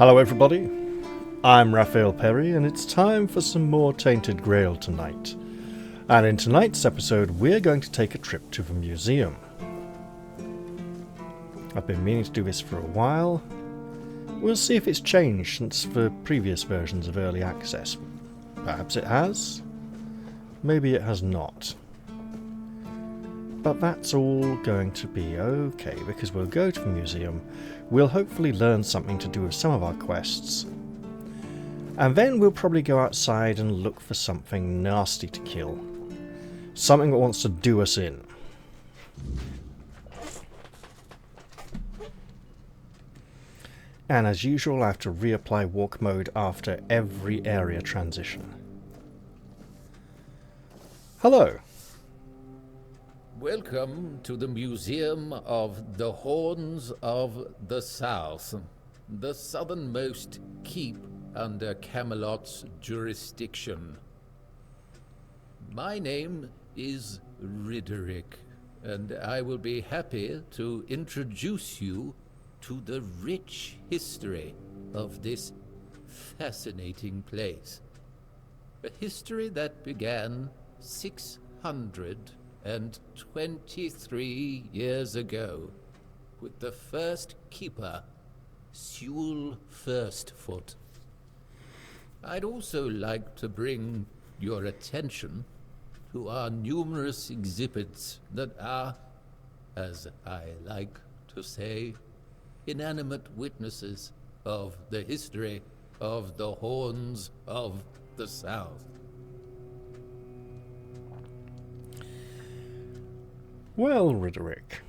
Hello everybody, I'm Raphael Perry and it's time for some more Tainted Grail tonight. And in tonight's episode we're going to take a trip to the museum. I've been meaning to do this for a while. We'll see if it's changed since the previous versions of Early Access. Perhaps it has, maybe it has not. But that's all going to be okay, because we'll go to the museum, we'll hopefully learn something to do with some of our quests, and then we'll probably go outside and look for something nasty to kill. Something that wants to do us in. And as usual, I have to reapply walk mode after every area transition. Hello. Welcome to the Museum of the Horns of the South, the southernmost keep under Camelot's jurisdiction. My name is Rydderic, and I will be happy to introduce you to the rich history of this fascinating place. A history that began 623 years ago with the first keeper, Sewell Firstfoot. I'd also like to bring your attention to our numerous exhibits that are, as I like to say, inanimate witnesses of the history of the Horns of the South. Well, Rydderic,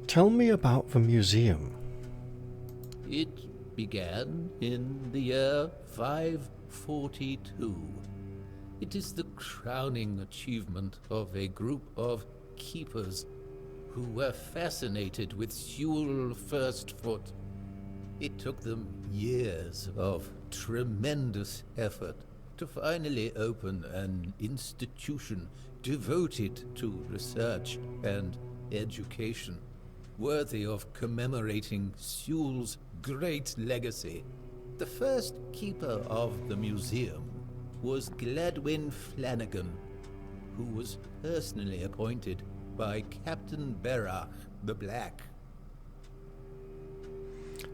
tell me about the museum. It began in the year 542. It is the crowning achievement of a group of keepers who were fascinated with Sewell Firstfoot. It took them years of tremendous effort to finally open an institution devoted to research and education, worthy of commemorating Sewell's great legacy. The first keeper of the museum was Gladwin Flanagan, who was personally appointed by Captain Berach the Black.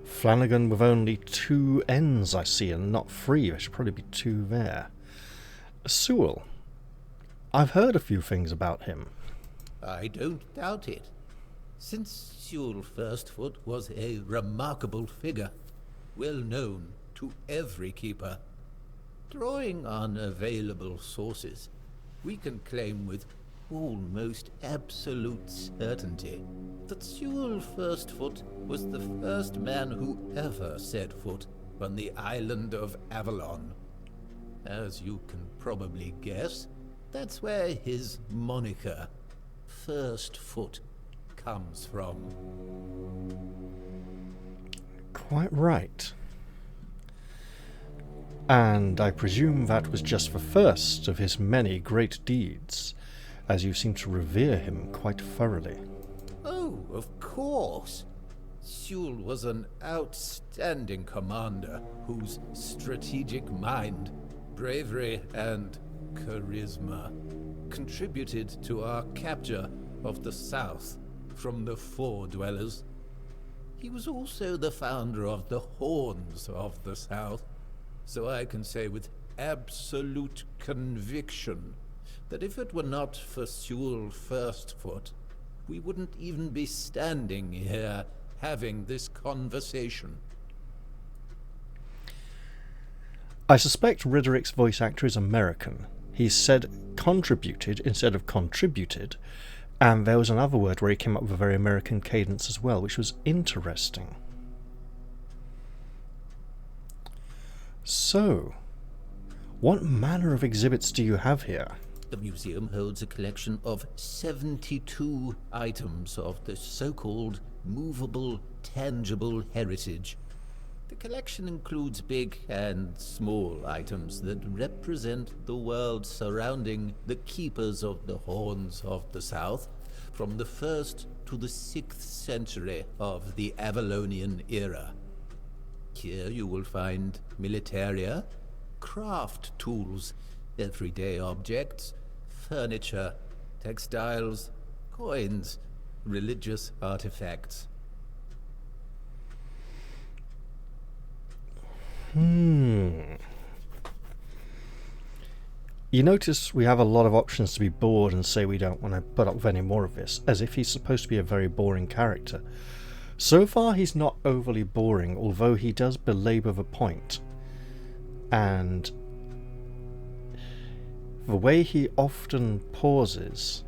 Flanagan with only 2 N's I see, and not 3. There should probably be 2 there. Sewell. I've heard a few things about him. I don't doubt it. Since Sewell Firstfoot was a remarkable figure, well known to every keeper, drawing on available sources, we can claim with almost absolute certainty that Sewell Firstfoot was the first man who ever set foot on the island of Avalon. As you can probably guess, that's where his moniker, Firstfoot, comes from. Quite right. And I presume that was just the first of his many great deeds, as you seem to revere him quite thoroughly. Oh, of course. Sewell was an outstanding commander whose strategic mind, bravery, and charisma contributed to our capture of the South from the Four Dwellers. He was also the founder of the Horns of the South, so I can say with absolute conviction that if it were not for Sewell Firstfoot, we wouldn't even be standing here having this conversation. I suspect Rydderic's voice actor is American. He said contributed instead of contributed, and there was another word where he came up with a very American cadence as well, which was interesting. So, what manner of exhibits do you have here? The museum holds a collection of 72 items of the so-called movable, tangible heritage. The collection includes big and small items that represent the world surrounding the keepers of the Horns of the South, from the 1st to the 6th century of the Avalonian era. Here you will find militaria, craft tools, everyday objects, furniture, textiles, coins, religious artifacts. You notice we have a lot of options to be bored and say we don't want to put up with any more of this, as if he's supposed to be a very boring character. So far he's not overly boring, although he does belabor the point. And the way he often pauses,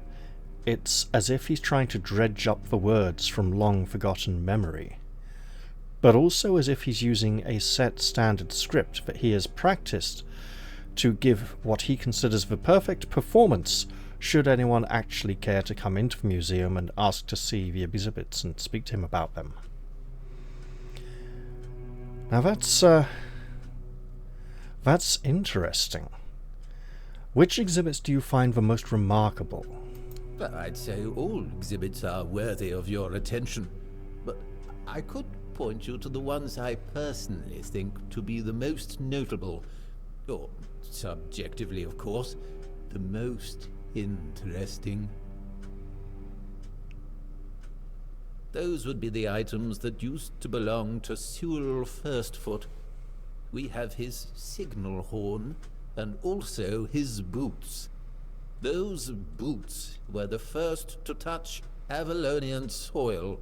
it's as if he's trying to dredge up the words from long forgotten memory, but also as if he's using a set standard script that he has practiced to give what he considers the perfect performance should anyone actually care to come into the museum and ask to see the exhibits and speak to him about them. Now that's interesting. Which exhibits do you find the most remarkable? Well, I'd say all exhibits are worthy of your attention, but I could point you to the ones I personally think to be the most notable, or subjectively, of course, the most interesting. Those would be the items that used to belong to Sewell Firstfoot. We have his signal horn, and also his boots. Those boots were the first to touch Avalonian soil.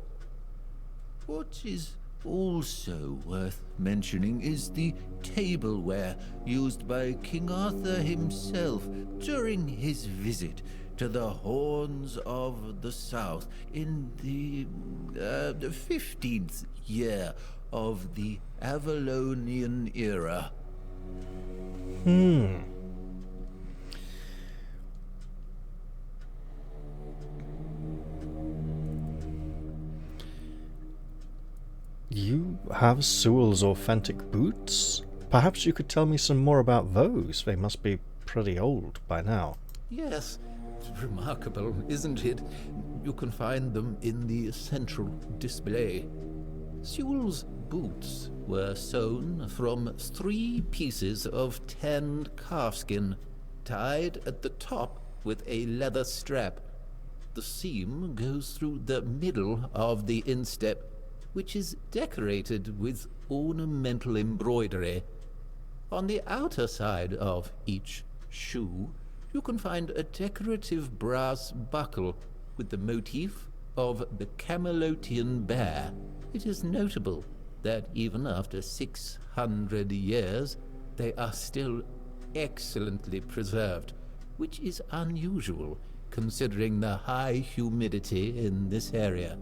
What is also worth mentioning is the tableware used by King Arthur himself during his visit to the Horns of the South in the 15th year of the Avalonian era. You have Sewell's authentic boots? Perhaps you could tell me some more about those. They must be pretty old by now. Yes, it's remarkable, isn't it? You can find them in the central display. Sewell's boots were sewn from 3 pieces of tanned calfskin, tied at the top with a leather strap. The seam goes through the middle of the instep, which is decorated with ornamental embroidery. On the outer side of each shoe, you can find a decorative brass buckle with the motif of the Camelotian bear. It is notable that even after 600 years, they are still excellently preserved, which is unusual considering the high humidity in this area.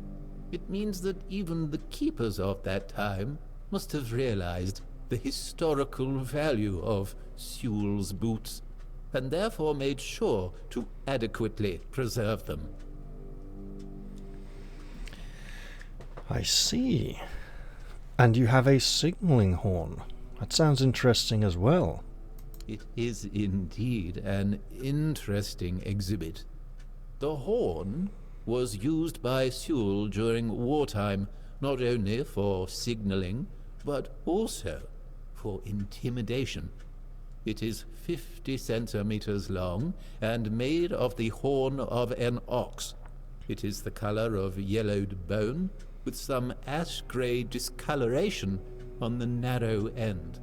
It means that even the keepers of that time must have realized the historical value of Sewell's boots, and therefore made sure to adequately preserve them. I see. And you have a signaling horn. That sounds interesting as well. It is indeed an interesting exhibit. The horn was used by Sewell during wartime, not only for signaling, but also for intimidation. It is 50 centimeters long and made of the horn of an ox. It is the color of yellowed bone, with some ash-gray discoloration on the narrow end.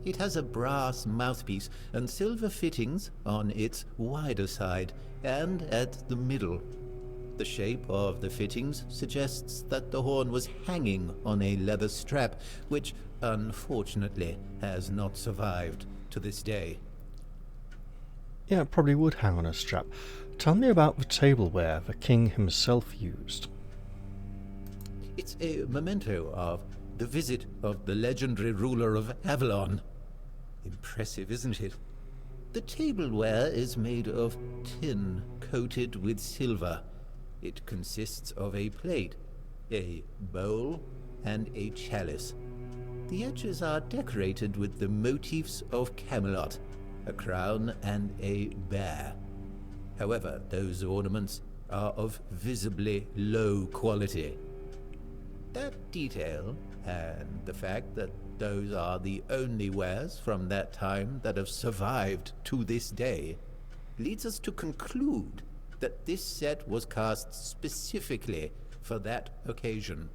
It has a brass mouthpiece and silver fittings on its wider side and at the middle. The shape of the fittings suggests that the horn was hanging on a leather strap, which unfortunately has not survived to this day. Yeah, it probably would hang on a strap. Tell me about the tableware the king himself used. It's a memento of the visit of the legendary ruler of Avalon. Impressive, isn't it? The tableware is made of tin coated with silver. It consists of a plate, a bowl, and a chalice. The edges are decorated with the motifs of Camelot, a crown and a bear. However, those ornaments are of visibly low quality. That detail, and the fact that those are the only wares from that time that have survived to this day, leads us to conclude that this set was cast specifically for that occasion,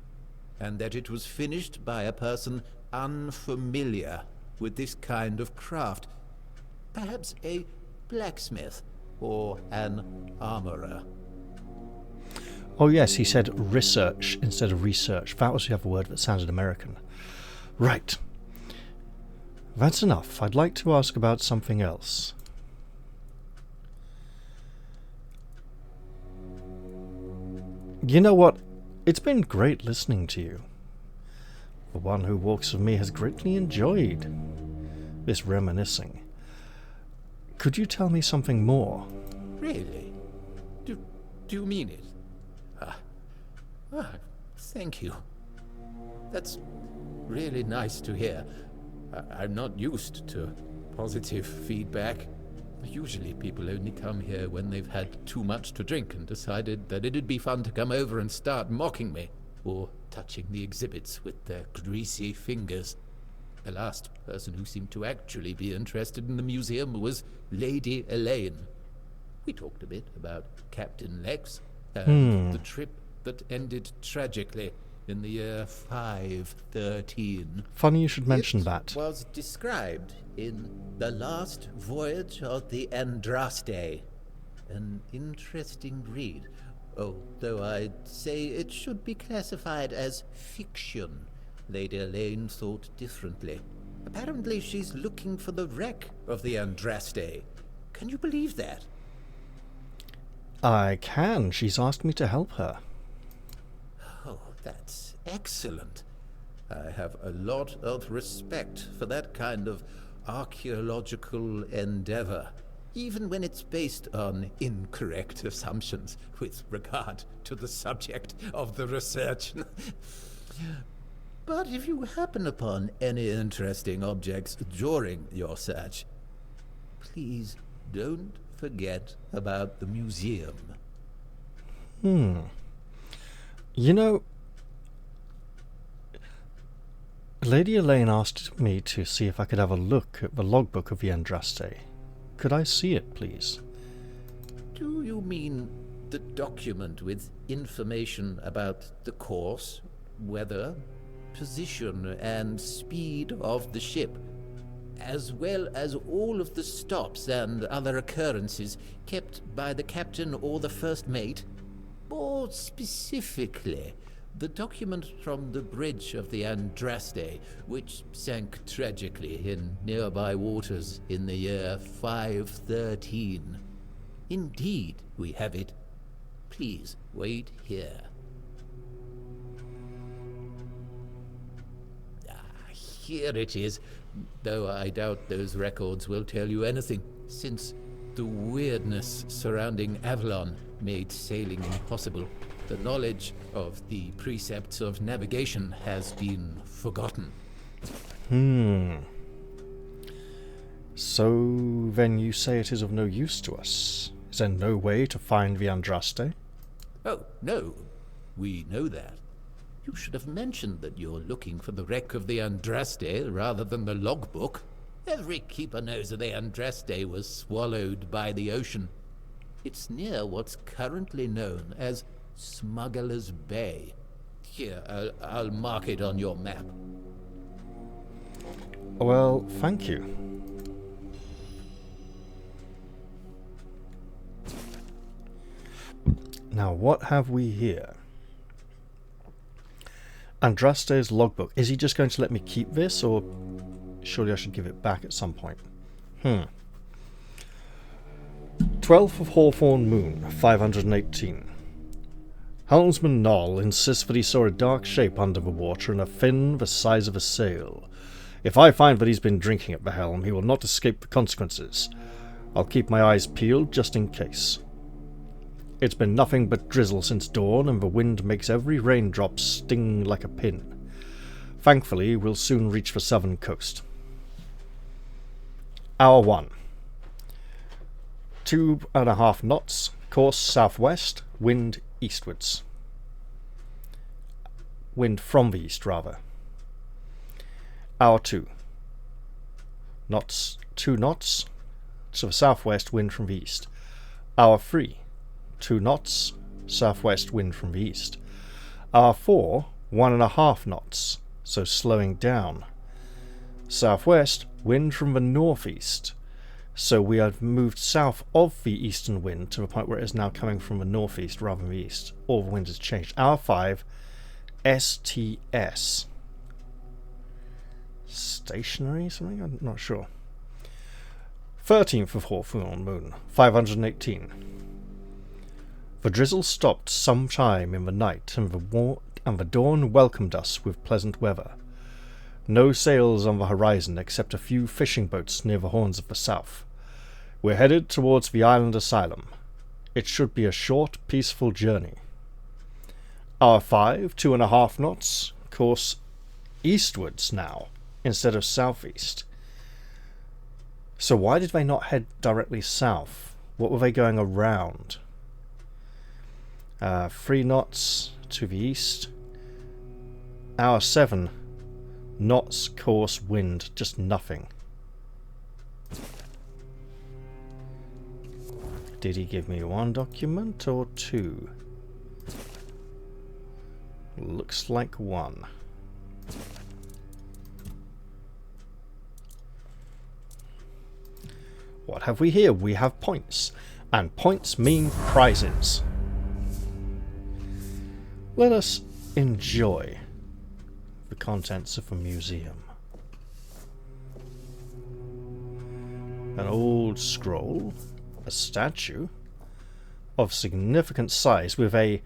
and that it was finished by a person unfamiliar with this kind of craft, perhaps a blacksmith or an armorer. Oh yes, he said research instead of research. That was the other word that sounded American. Right. That's enough. I'd like to ask about something else. You know what? It's been great listening to you. The one who walks with me has greatly enjoyed this reminiscing. Could you tell me something more? Really? Do you mean it? Thank you. That's really nice to hear. I'm not used to positive feedback. Usually people only come here when they've had too much to drink and decided that it'd be fun to come over and start mocking me, or touching the exhibits with their greasy fingers. The last person who seemed to actually be interested in the museum was Lady Elaine. We talked a bit about Captain Lex and the trip that ended tragically in the year 513. Funny you should mention that. It was described in The Last Voyage of the Andraste. An interesting read, although I'd say it should be classified as fiction. Lady Elaine thought differently. Apparently she's looking for the wreck of the Andraste. Can you believe that? I can. She's asked me to help her. Oh, that's excellent. I have a lot of respect for that kind of archaeological endeavor, even when it's based on incorrect assumptions with regard to the subject of the research. But if you happen upon any interesting objects during your search, please don't forget about the museum. You know, Lady Elaine asked me to see if I could have a look at the logbook of the Andraste. Could I see it, please? Do you mean the document with information about the course, weather, position, and speed of the ship, as well as all of the stops and other occurrences kept by the captain or the first mate? More specifically, the document from the bridge of the Andraste, which sank tragically in nearby waters in the year 513. Indeed, we have it. Please wait here. Here it is, though I doubt those records will tell you anything, since the weirdness surrounding Avalon made sailing impossible. The knowledge of the precepts of navigation has been forgotten. So then you say it is of no use to us? Is there no way to find the Andraste? Oh, no. We know that. You should have mentioned that you're looking for the wreck of the Andraste rather than the logbook. Every keeper knows that the Andraste was swallowed by the ocean. It's near what's currently known as Smuggler's Bay. Here, I'll mark it on your map. Well, thank you. Now, what have we here? Andraste's logbook. Is he just going to let me keep this, or surely I should give it back at some point? 12th of Hawthorn Moon, 518. Helmsman Noll insists that he saw a dark shape under the water and a fin the size of a sail. If I find that he's been drinking at the helm, he will not escape the consequences. I'll keep my eyes peeled just in case. It's been nothing but drizzle since dawn, and the wind makes every raindrop sting like a pin. Thankfully, we'll soon reach the southern coast. Hour 1. 2.5 knots, course southwest, wind eastwards. Wind from the east, rather. Hour 2. Knots, 2 knots to the southwest, wind from the east. Hour 3. 2 knots, southwest, wind from the east. Hour 4, 1.5 knots, so slowing down. Southwest, wind from the northeast. So we have moved south of the eastern wind to the point where it is now coming from the northeast rather than the east. All the wind has changed. Hour 5, STS. Stationary something? I'm not sure. 13th of Hawthorn Moon, 518. The drizzle stopped some time in the night, and the dawn welcomed us with pleasant weather. No sails on the horizon except a few fishing boats near the horns of the south. We're headed towards the island asylum. It should be a short, peaceful journey. Hour 5, 2.5 knots, course eastwards now, instead of southeast. So why did they not head directly south? What were they going around? 3 knots to the east. Hour 7, knots, course, wind, just nothing. Did he give me 1 document or 2? Looks like 1. What have we here? We have points, and points mean prizes. Let us enjoy the contents of a museum. An old scroll, a statue of significant size with a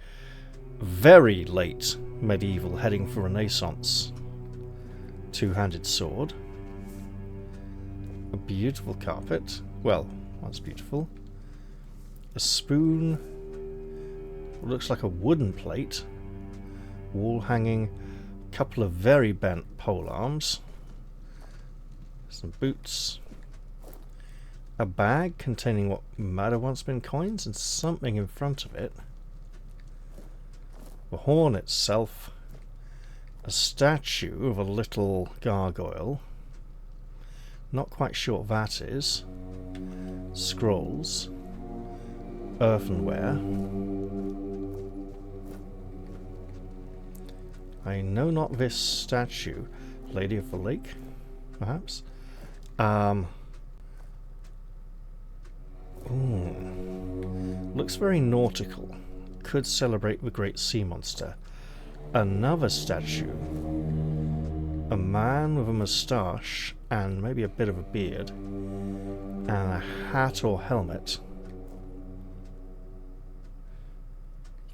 very late medieval heading for Renaissance 2-handed sword, a beautiful carpet, well, that's beautiful, a spoon, looks like a wooden plate, wall hanging, couple of very bent pole arms, some boots, a bag containing what might have once been coins and something in front of it, the horn itself, a statue of a little gargoyle, not quite sure what that is, scrolls, earthenware. I know not this statue. Lady of the Lake, perhaps? Looks very nautical. Could celebrate the great sea monster. Another statue. A man with a moustache and maybe a bit of a beard. And a hat or helmet.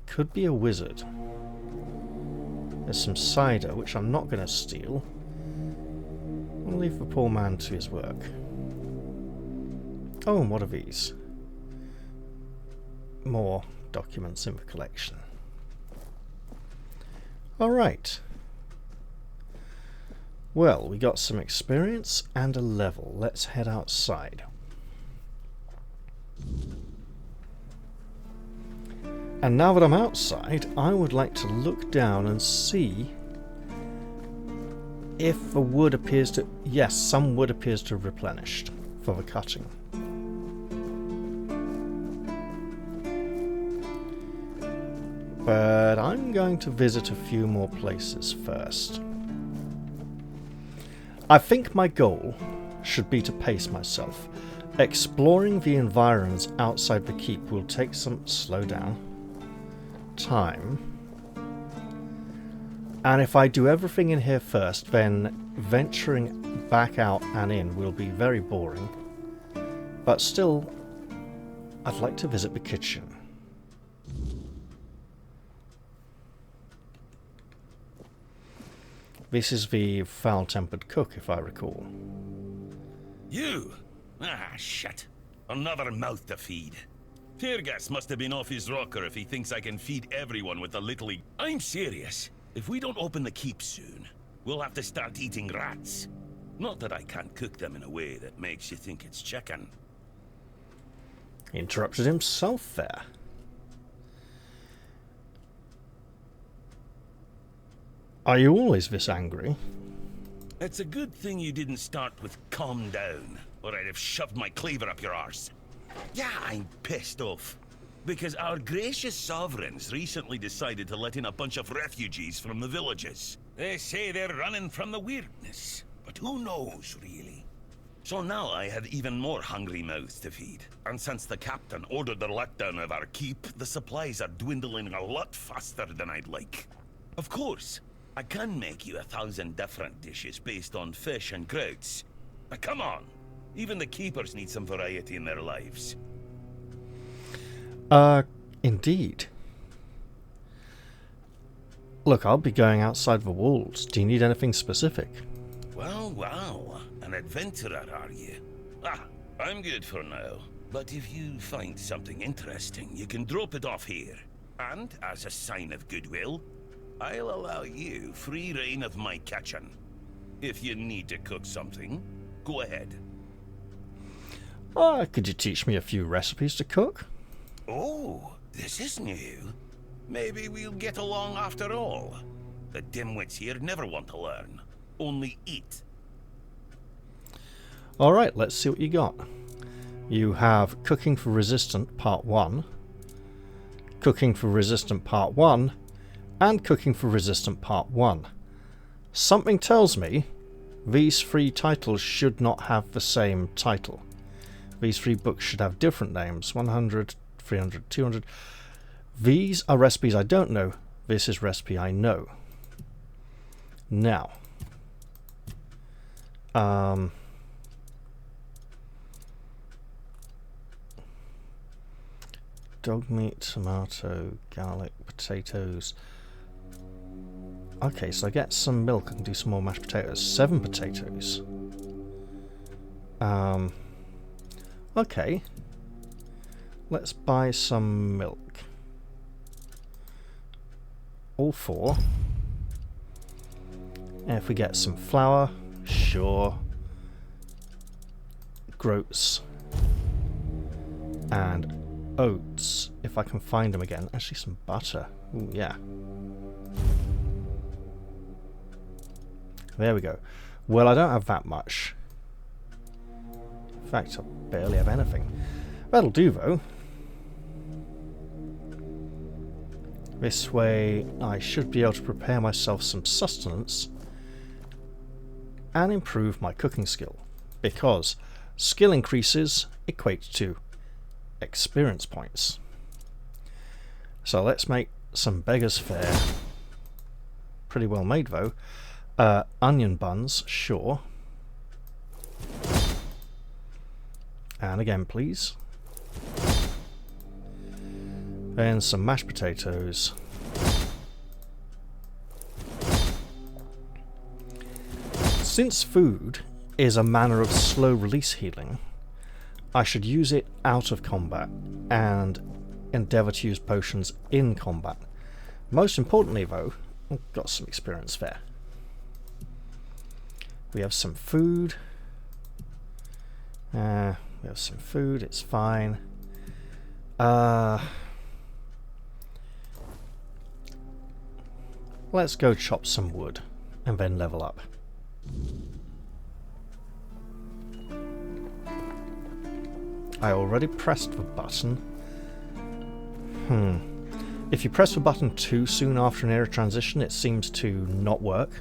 Could be a wizard. There's some cider, which I'm not going to steal. I'll leave the poor man to his work. Oh, and what are these? More documents in the collection. Alright. Well, we got some experience and a level. Let's head outside. And now that I'm outside, I would like to look down and see if the wood appears to... Yes, some wood appears to have replenished for the cutting. But I'm going to visit a few more places first. I think my goal should be to pace myself. Exploring the environs outside the keep will take some... Slow down. Time. And if I do everything in here first, then venturing back out and in will be very boring. But still, I'd like to visit the kitchen. This is the foul-tempered cook, if I recall. You? Ah, shit. Another mouth to feed. Teargas must have been off his rocker if he thinks I can feed everyone with a little... I'm serious. If we don't open the keep soon, we'll have to start eating rats. Not that I can't cook them in a way that makes you think it's chicken. Interrupted himself there. Are you always this angry? It's a good thing you didn't start with calm down, or I'd have shoved my cleaver up your arse. Yeah, I'm pissed off. Because our gracious sovereigns recently decided to let in a bunch of refugees from the villages. They say they're running from the weirdness, but who knows, really? So now I have even more hungry mouths to feed. And since the captain ordered the letdown of our keep, the supplies are dwindling a lot faster than I'd like. Of course, I can make you 1,000 different dishes based on fish and crowds. But come on, even the keepers need some variety in their lives. Indeed. Look, I'll be going outside the walls. Do you need anything specific? Wow, an adventurer, are you? I'm good for now. But if you find something interesting, you can drop it off here. And, as a sign of goodwill, I'll allow you free reign of my kitchen. If you need to cook something, go ahead. Could you teach me a few recipes to cook? Oh, this is new. Maybe we'll get along after all. The dimwits here never want to learn. Only eat. Alright, let's see what you got. You have Cooking for Resistant Part 1, Cooking for Resistant Part 1, and Cooking for Resistant Part 1. Something tells me these three titles should not have the same title. These three books should have different names. 100, 300, 200. These are recipes I don't know. This is recipe I know. Now, dog meat, tomato, garlic, potatoes. Okay, so I get some milk. I can do some more mashed potatoes. 7 potatoes. Okay. Let's buy some milk. All 4. And if we get some flour, sure. Groats. And oats, if I can find them again. Actually, some butter. Ooh, yeah. There we go. Well, I don't have that much. In fact, I barely have anything. That'll do, though. This way, I should be able to prepare myself some sustenance and improve my cooking skill. Because skill increases equate to experience points. So let's make some beggar's fare. Pretty well made, though. Onion buns, sure. And again, please. Then some mashed potatoes. Since food is a manner of slow release healing, I should use it out of combat and endeavour to use potions in combat. Most importantly, though, I've got some experience there. We have some food. We have some food, it's fine. Let's go chop some wood and then level up. I already pressed the button. If you press the button too soon after an era transition, it seems to not work.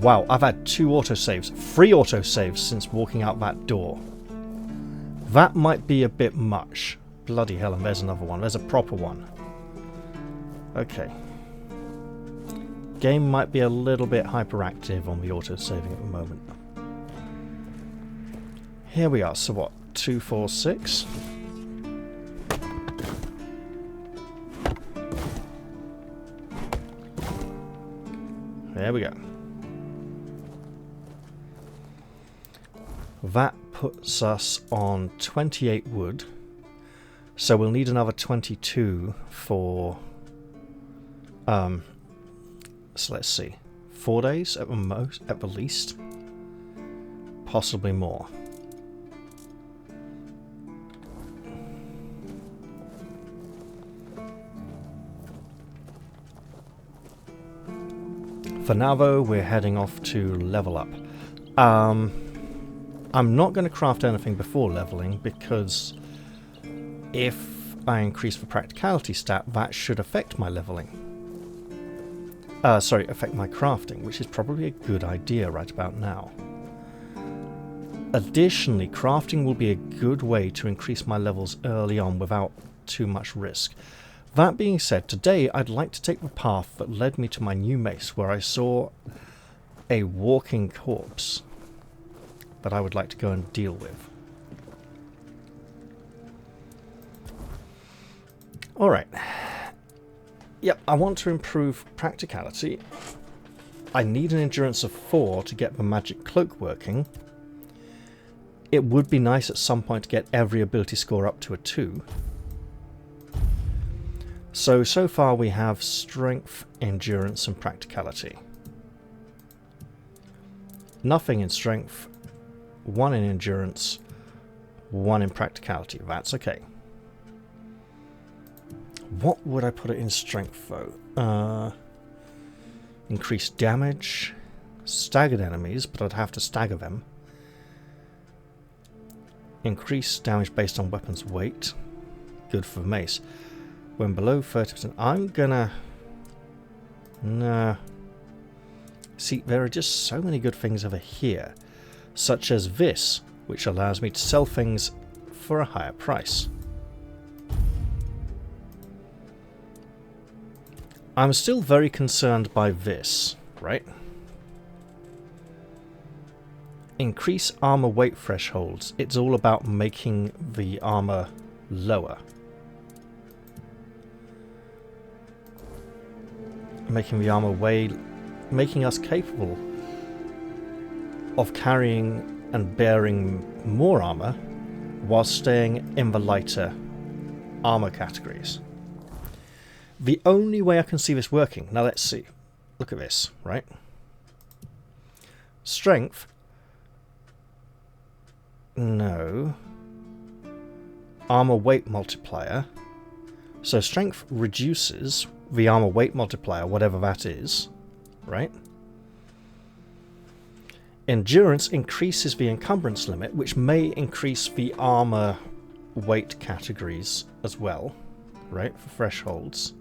Wow, I've had 2 autosaves, 3 autosaves since walking out that door. That might be a bit much. Bloody hell, and there's another one. There's a proper one. Okay. Game might be a little bit hyperactive on the autosaving at the moment. Here we are, so what? 2, 4, 6? There we go. That puts us on 28 wood. So we'll need another 22 for... so let's see. 4 days at the least. Possibly more. For now, though, we're heading off to level up. I'm not going to craft anything before leveling, because if I increase the practicality stat, that should affect my leveling. Sorry, affect my crafting, which is probably a good idea right about now. Additionally, crafting will be a good way to increase my levels early on without too much risk. That being said, today I'd like to take the path that led me to my new mace, where I saw a walking corpse that I would like to go and deal with. Alright. Yep, I want to improve practicality. I need an endurance of 4 to get the magic cloak working. It would be nice at some point to get every ability score up to a 2. So far we have strength, endurance and practicality. Nothing in strength, 1 in endurance, 1 in practicality. That's okay. What would I put it in strength though? Increased damage, staggered enemies, but I'd have to stagger them. Increased damage based on weapons weight, good for mace. When below 30%, I'm gonna... Nah. See, there are just so many good things over here, such as this, which allows me to sell things for a higher price. I'm still very concerned by this, right? Increase armor weight thresholds. It's all about making the armor lower. Making the armor making us capable of carrying and bearing more armor while staying in the lighter armor categories. The only way I can see this working, now let's see, look at this, right? Strength, no, armor weight multiplier, so strength reduces the armor weight multiplier, whatever that is, right? Endurance increases the encumbrance limit, which may increase the armor weight categories as well, right, for thresholds.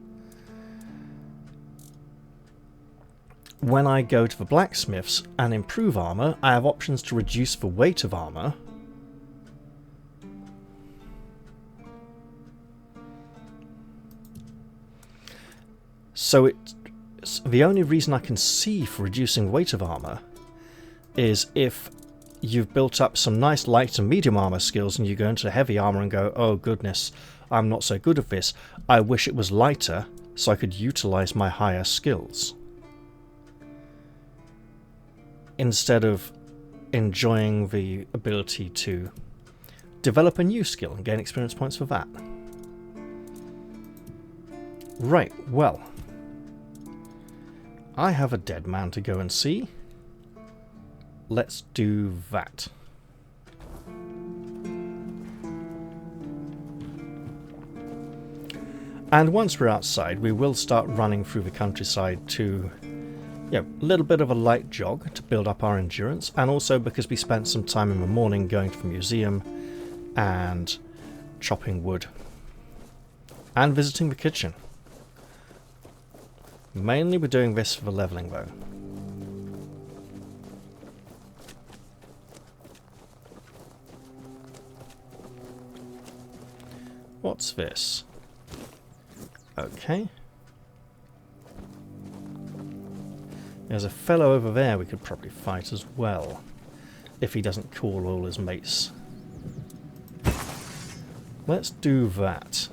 When I go to the blacksmiths and improve armor, I have options to reduce the weight of armor. So the only reason I can see for reducing weight of armor is if you've built up some nice light and medium armor skills and you go into heavy armor and go, oh goodness, I'm not so good at this. I wish it was lighter so I could utilize my higher skills, instead of enjoying the ability to develop a new skill and gain experience points for that. Right, well, I have a dead man to go and see. Let's do that. And once we're outside, we will start running through the countryside to, a little bit of a light jog to build up our endurance, and also because we spent some time in the morning going to the museum and chopping wood and visiting the kitchen. Mainly we're doing this for the leveling though. What's this? Okay. There's a fellow over there we could probably fight as well, if he doesn't call all his mates. Let's do that.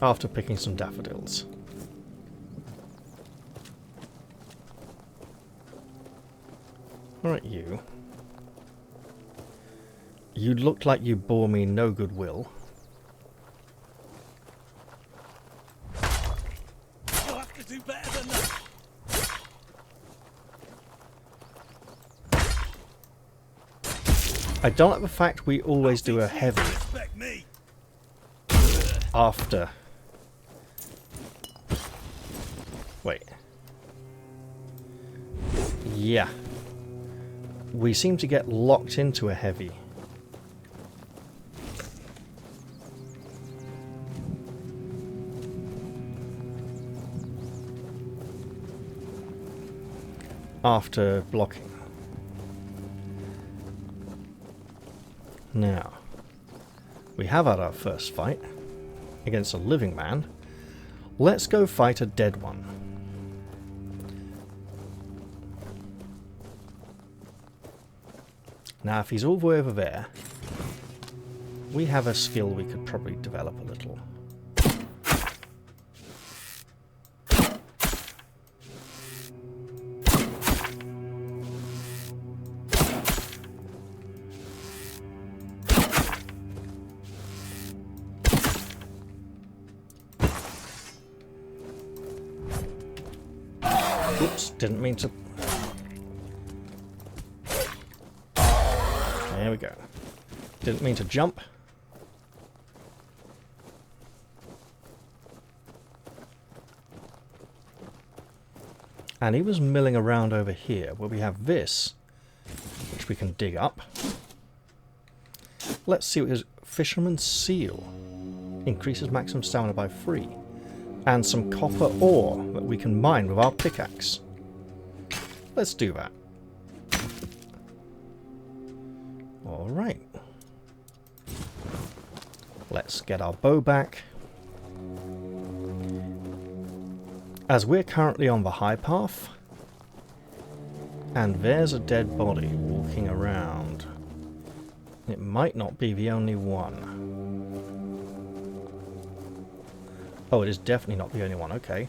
After picking some daffodils. Alright, you. You look like you bore me no goodwill. You'll have to do better than that. I don't like the fact we always do a heavy after Wait. Yeah. We seem to get locked into a heavy. After blocking. Now, we have had our first fight against a living man. Let's go fight a dead one. Now, if he's all the way over there, we have a skill we could probably develop a little. Oops, didn't mean to... There we go. Didn't mean to jump. And he was milling around over here, where we have this, which we can dig up. Let's see what his fisherman's seal increases maximum stamina by 3. And some copper ore that we can mine with our pickaxe. Let's do that. Alright. Let's get our bow back. As we're currently on the high path, and there's a dead body walking around. It might not be the only one. Oh, it is definitely not the only one, okay.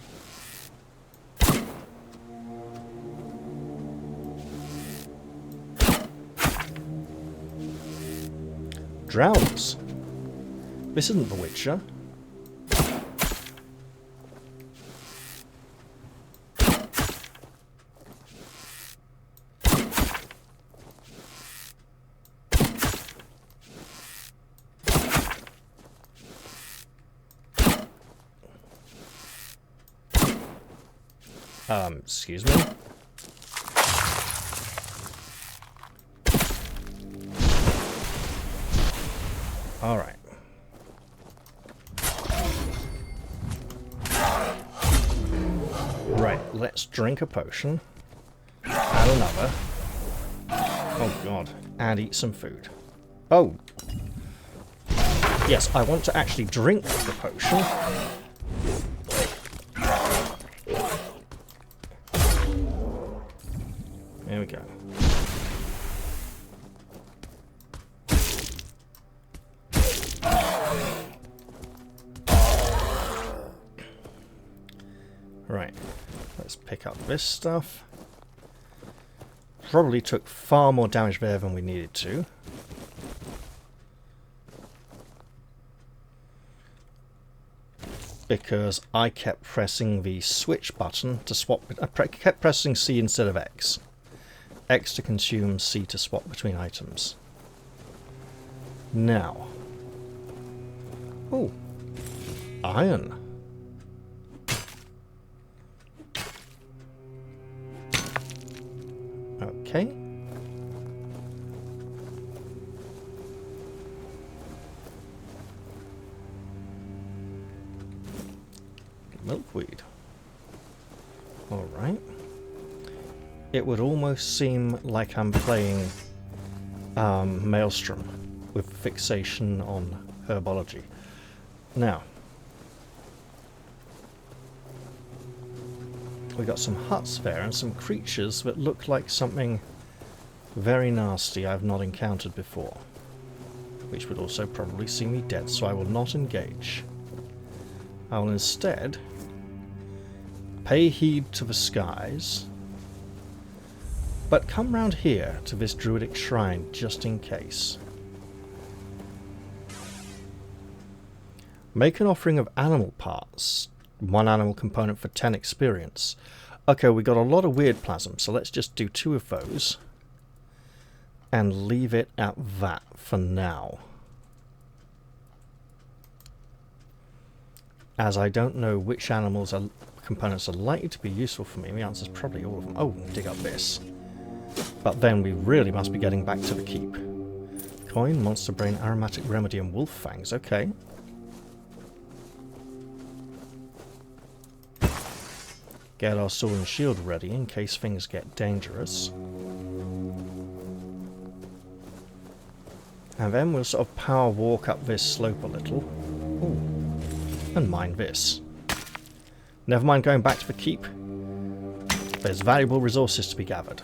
Drowns. This isn't The Witcher. Excuse me? Alright. Right, let's drink a potion. Add another. Oh god. And eat some food. Oh! Yes, I want to actually drink the potion. There we go. Right, let's pick up this stuff. Probably took far more damage there than we needed to. Because I kept pressing the switch button to swap. I kept pressing C instead of X. X to consume, C to swap between items. Now. Oh. Iron. Okay. Milkweed. Alright. It would almost seem like I'm playing Maelstrom with fixation on herbology. Now, we got some huts there and some creatures that look like something very nasty I've not encountered before, which would also probably see me dead, so I will not engage. I will instead pay heed to the skies, but come round here to this druidic shrine just in case. Make an offering of animal parts. 1 animal component for 10 experience. Okay, we got a lot of weird plasm, so let's just do 2 of those. And leave it at that for now. As I don't know which animals are components are likely to be useful for me? The answer is probably all of them. Oh, dig up this. But then we really must be getting back to the keep. Coin, monster brain, aromatic remedy, and wolf fangs. Okay. Get our sword and shield ready in case things get dangerous. And then we'll sort of power walk up this slope a little. Ooh. And mine this. Never mind going back to the keep. There's valuable resources to be gathered.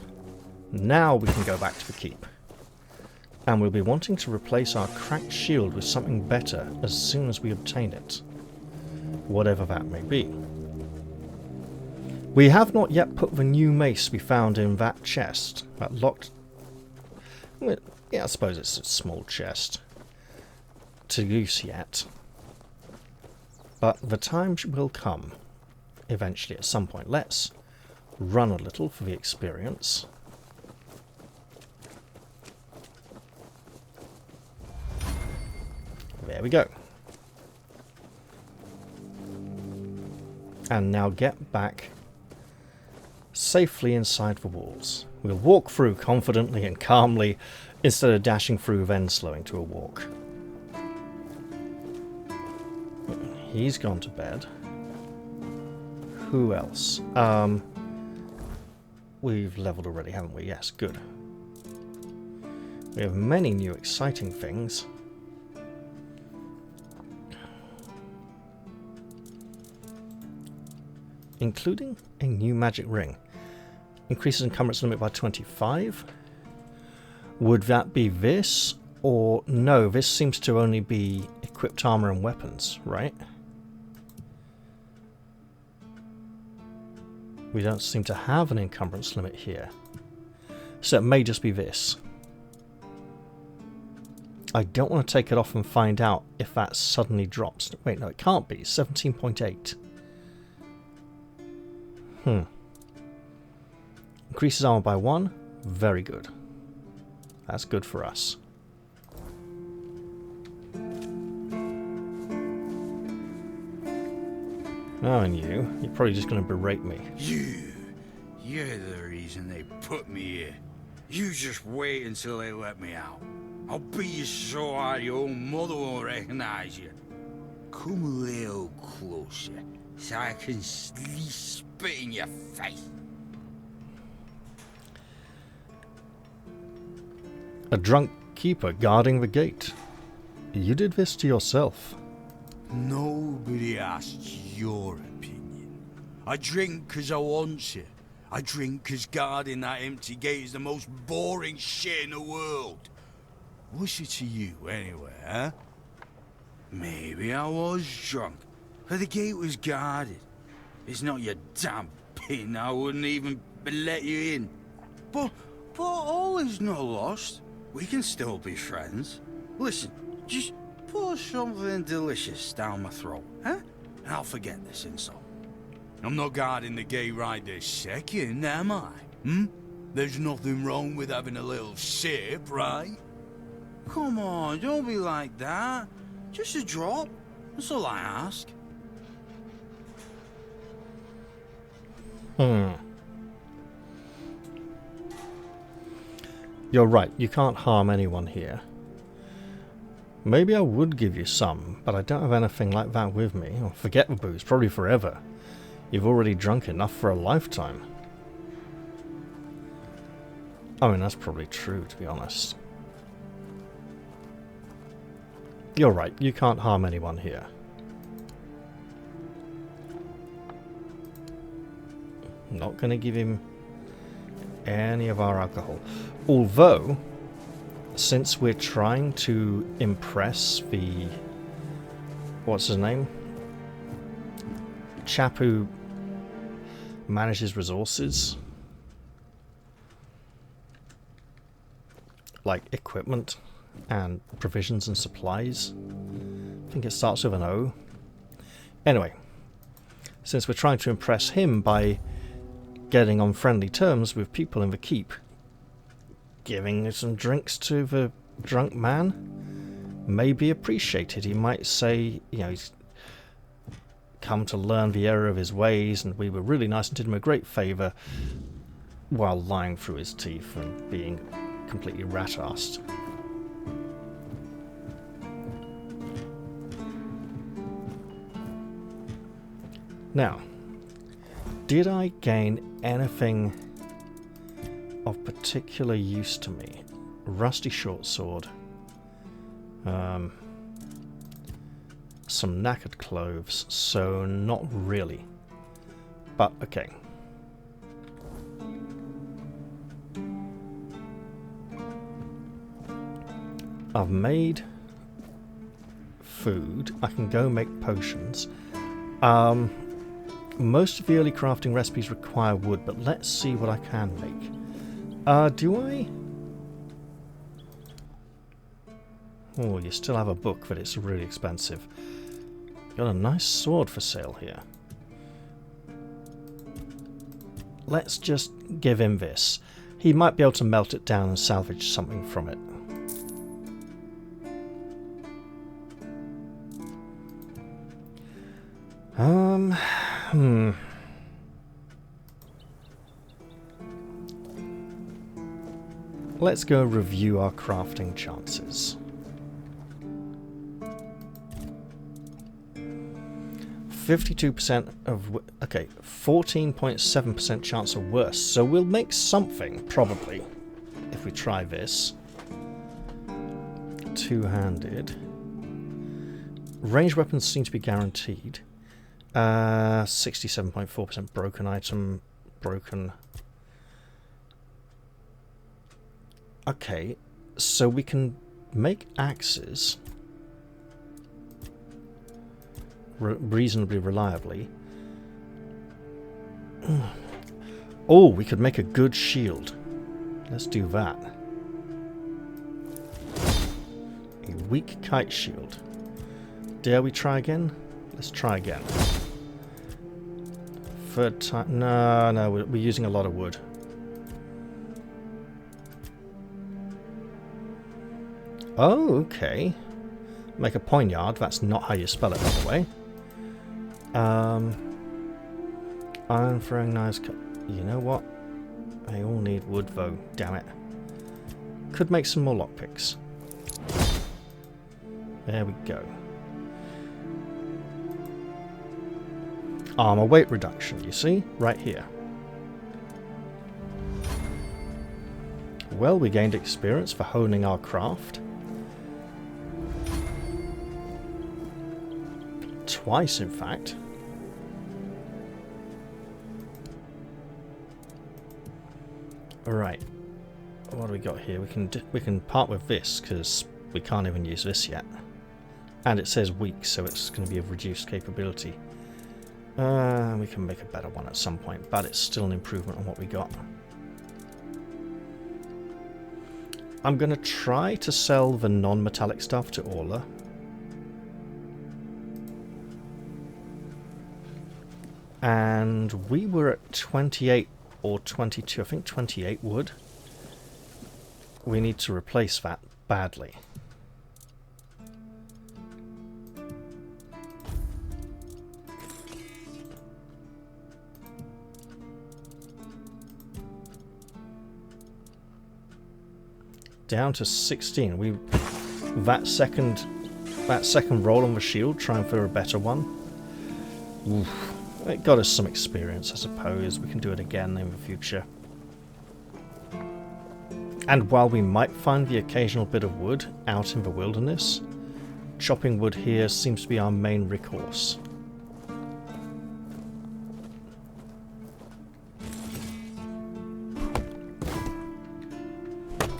Now we can go back to the keep. And we'll be wanting to replace our cracked shield with something better as soon as we obtain it. Whatever that may be. We have not yet put the new mace we found in that chest. That locked... Well, yeah, I suppose it's a small chest. To use yet. But the time will come. Eventually, at some point. Let's run a little for the experience. There we go. And now get back safely inside the walls. We'll walk through confidently and calmly instead of dashing through then slowing to a walk. He's gone to bed. Who else? We've leveled already, haven't we? Yes, good. We have many new exciting things. Including a new magic ring. Increases encumbrance limit by 25. Would that be this? Or no, this seems to only be equipped armor and weapons, right? We don't seem to have an encumbrance limit here. So it may just be this. I don't want to take it off and find out if that suddenly drops. Wait, no, it can't be. 17.8. Increases armor by 1. Very good. That's good for us. Oh, and you're probably just going to berate me. You're the reason they put me here. You just wait until they let me out. I'll beat you so hard your own mother won't recognize you. Come a little closer so I can spit in your face. A drunk keeper guarding the gate. You did this to yourself. Nobody asked your opinion. I drink because I want to. I drink because guarding that empty gate is the most boring shit in the world. What's it to you, anyway, huh? Maybe I was drunk, but the gate was guarded. It's not your damn pin, I wouldn't even let you in. But all is not lost. We can still be friends. Listen, just pour something delicious down my throat, huh? And I'll forget this insult. I'm not guarding the gate right this second, am I? There's nothing wrong with having a little sip, right? Come on, don't be like that. Just a drop. That's all I ask. You're right, you can't harm anyone here. Maybe I would give you some, but I don't have anything like that with me. Or forget the booze, probably forever. You've already drunk enough for a lifetime. I mean, that's probably true, to be honest. You're right, you can't harm anyone here. I'm not going to give him any of our alcohol. Although, since we're trying to impress the... what's his name? Chap who manages resources. Like equipment and provisions and supplies. I think it starts with an O. Anyway, since we're trying to impress him by getting on friendly terms with people in the keep, giving some drinks to the drunk man may be appreciated. He might say, you know, he's come to learn the error of his ways, and we were really nice and did him a great favour while lying through his teeth and being completely rat-assed. Now, did I gain anything of particular use to me? Rusty short sword. Some knackered clothes, so not really. But, okay. I've made food. I can go make potions. Most of the early crafting recipes require wood, but let's see what I can make. Do I? Oh, you still have a book, but it's really expensive. Got a nice sword for sale here. Let's just give him this. He might be able to melt it down and salvage something from it. Let's go review our crafting chances. 52% of... okay, 14.7% chance of worse. So we'll make something, probably, if we try this. Two-handed. Ranged weapons seem to be guaranteed. 67.4% broken item. Broken. Okay, so we can make axes reasonably reliably. Oh, we could make a good shield. Let's do that. A weak kite shield. Dare we try again? Let's try again. Third time. No, we're using a lot of wood. Oh, okay. Make a poignard. That's not how you spell it, by the way. Iron throwing knives. You know what? They all need wood, though. Damn it. Could make some more lockpicks. There we go. Armor weight reduction, you see? Right here. Well, we gained experience for honing our craft. Twice, in fact. Alright. What do we got here? We can part with this, because we can't even use this yet. And it says weak, so it's going to be of reduced capability. We can make a better one at some point, but it's still an improvement on what we got. I'm going to try to sell the non-metallic stuff to Orla. And we were at 28 or 22, I think 28 wood. We need to replace that badly. Down to 16. That second roll on the shield, trying for a better one. Oof. It got us some experience, I suppose. We can do it again in the future. And while we might find the occasional bit of wood out in the wilderness, chopping wood here seems to be our main recourse.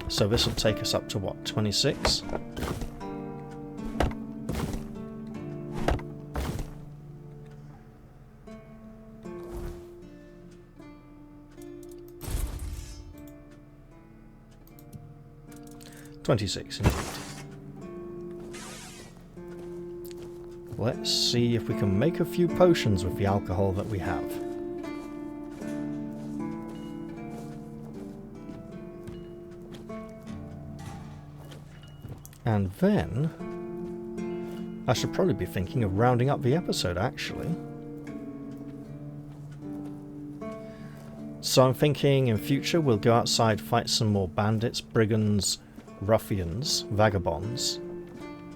So this will take us up to what, 26? Indeed. Let's see if we can make a few potions with the alcohol that we have. And then I should probably be thinking of rounding up the episode, actually. So I'm thinking in future we'll go outside, fight some more bandits, brigands, ruffians, vagabonds,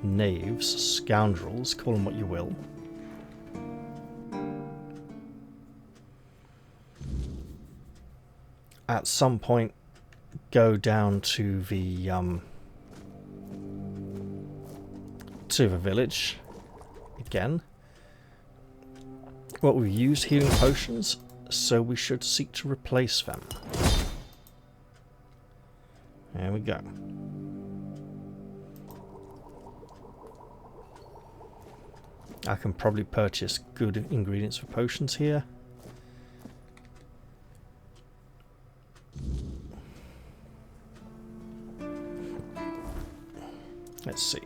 knaves, scoundrels, call them what you will. At some point go down to the village again. Well, we've used healing potions, so we should seek to replace them. There we go. I can probably purchase good ingredients for potions here. Let's see.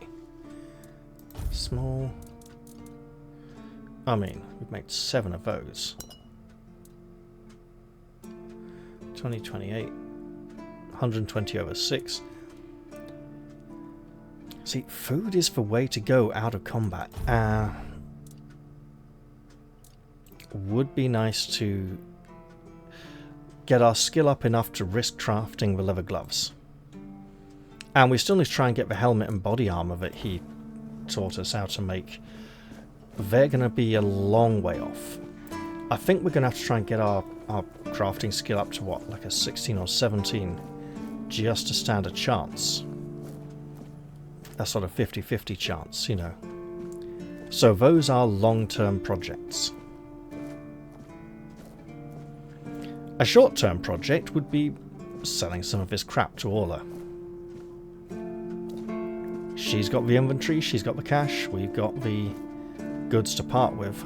Small. I mean, we've made 7 of those. 2028. 120 over 6. See, food is the way to go out of combat. Would be nice to get our skill up enough to risk crafting the leather gloves. And we still need to try and get the helmet and body armor that he taught us how to make. They're going to be a long way off. I think we're going to have to try and get our crafting skill up to what, like a 16 or 17, just to stand a chance. A sort of 50-50 chance, you know. So those are long-term projects. A short-term project would be selling some of this crap to Orla. She's got the inventory, she's got the cash, we've got the goods to part with.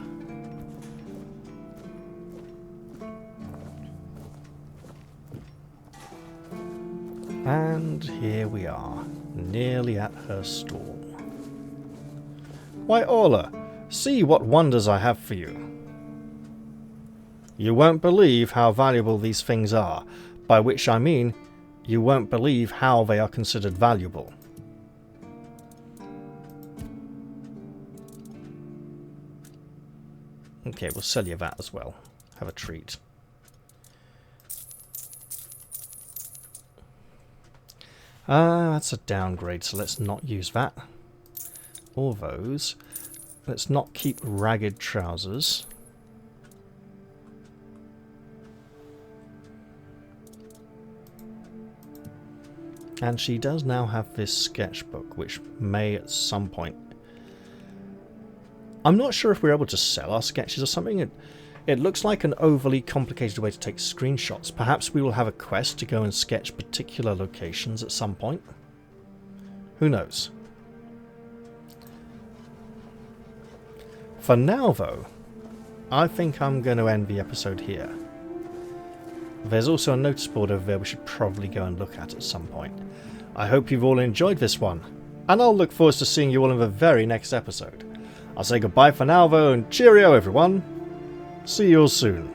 And here we are, nearly at her stall. Why, Orla, see what wonders I have for you. You won't believe how valuable these things are, by which I mean, you won't believe how they are considered valuable. Okay, we'll sell you that as well. Have a treat. That's a downgrade, so let's not use that. Or those. Let's not keep ragged trousers. And she does now have this sketchbook, which may at some point... I'm not sure if we're able to sell our sketches or something. It looks like an overly complicated way to take screenshots. Perhaps we will have a quest to go and sketch particular locations at some point. Who knows? For now, though, I think I'm going to end the episode here. There's also a notice board over there we should probably go and look at some point. I hope you've all enjoyed this one, and I'll look forward to seeing you all in the very next episode. I'll say goodbye for now, though, and cheerio, everyone. See you all soon.